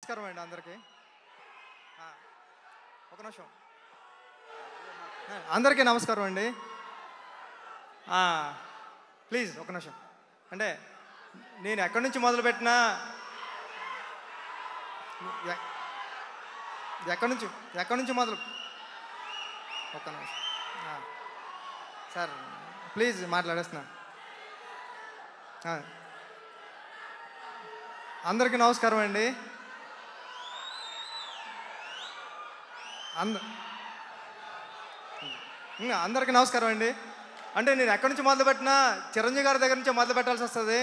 నమస్కారం అండి అందరికీ. ఒక నిమిషం. అందరికీ నమస్కారం అండి. ప్లీజ్ ఒక నిమిషం. అంటే నేను ఎక్కడి నుంచి మొదలుపెట్టినా ఎక్కడి నుంచి మొదలు ఒక్క నిమిషం సార్, ప్లీజ్ మాట్లాడేస్తున్నా. అందరికీ నమస్కారం అండి. అందరికీ నమస్కారం అండి. అంటే నేను ఎక్కడి నుంచి మొదలుపెట్టినా చిరంజీవి గారి దగ్గర నుంచి మొదలు పెట్టాల్సి వస్తుంది.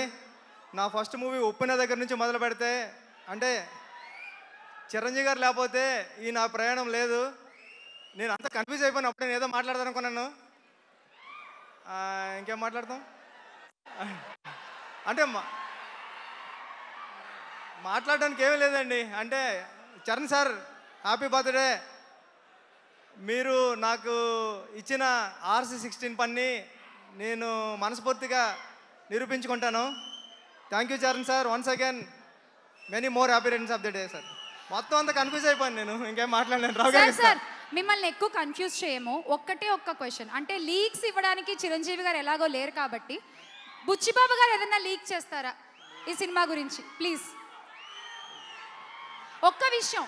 నా ఫస్ట్ మూవీ ఉప్పిన దగ్గర నుంచి మొదలు పెడితే అంటే చిరంజీవి గారు లేకపోతే ఈ నా ప్రయాణం లేదు. నేను అంతా కన్ఫ్యూజ్ అయిపోయినా. అప్పుడు నేను ఏదో మాట్లాడదాను అనుకున్నాను. ఇంకేం మాట్లాడతాం అంటే మాట్లాడడానికి ఏమీ లేదండి. అంటే చరణ్ సార్, హ్యాపీ బర్త్డే. మీరు నాకు ఇచ్చిన RC16 పని నేను మనస్ఫూర్తిగా నిరూపించుకుంటాను. Thank you Charan sir. Once again many more happy returns of the day sir. మొత్తం అంతా కన్ఫ్యూజ్ అయిపోయాను నేను. ఇంకేం మాట్లాడలేను. రావు గారు సార్, మిమ్మల్ని ఎక్కువ కన్ఫ్యూజ్ చేయము. ఒక్క క్వశ్చన్. అంటే లీక్స్ ఇవ్వడానికి చిరంజీవి గారు ఎలాగో లేరు కాబట్టి బుచ్చిబాబు గారు ఏదైనా లీక్ చేస్తారా ఈ సినిమా గురించి? ప్లీజ్ ఒక్క విషయం.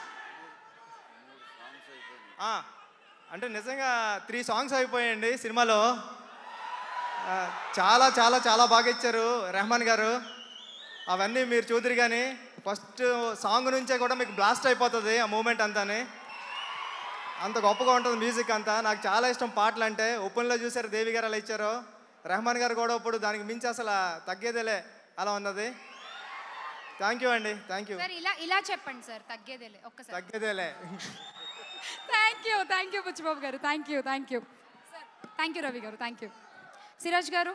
అంటే నిజంగా 3 సాంగ్స్ అయిపోయాయండి సినిమాలో. చాలా చాలా చాలా బాగా ఇచ్చారు రెహమాన్ గారు. అవన్నీ మీరు చూద్దరు. కానీ ఫస్ట్ సాంగ్ నుంచే కూడా మీకు బ్లాస్ట్ అయిపోతుంది ఆ మూమెంట్ అంతాని. అంత గొప్పగా ఉంటుంది మ్యూజిక్ అంతా. నాకు చాలా ఇష్టం పాటలు అంటే. ఓపెన్లో చూసారు దేవి గారు అలా ఇచ్చారు. రెహమాన్ గారు కూడా ఇప్పుడు దానికి మించి అసలు తగ్గేదేలే అలా ఉన్నది. థ్యాంక్ యూ అండి. Thank you. ఇలా చెప్పండి సార్. తగ్గేదేలే ఒక్కసారి. తగ్గేదేలే. Thank you Buchibabu garu. Thank you sir. Thank you Ravi garu. Thank you. Siraj గారు.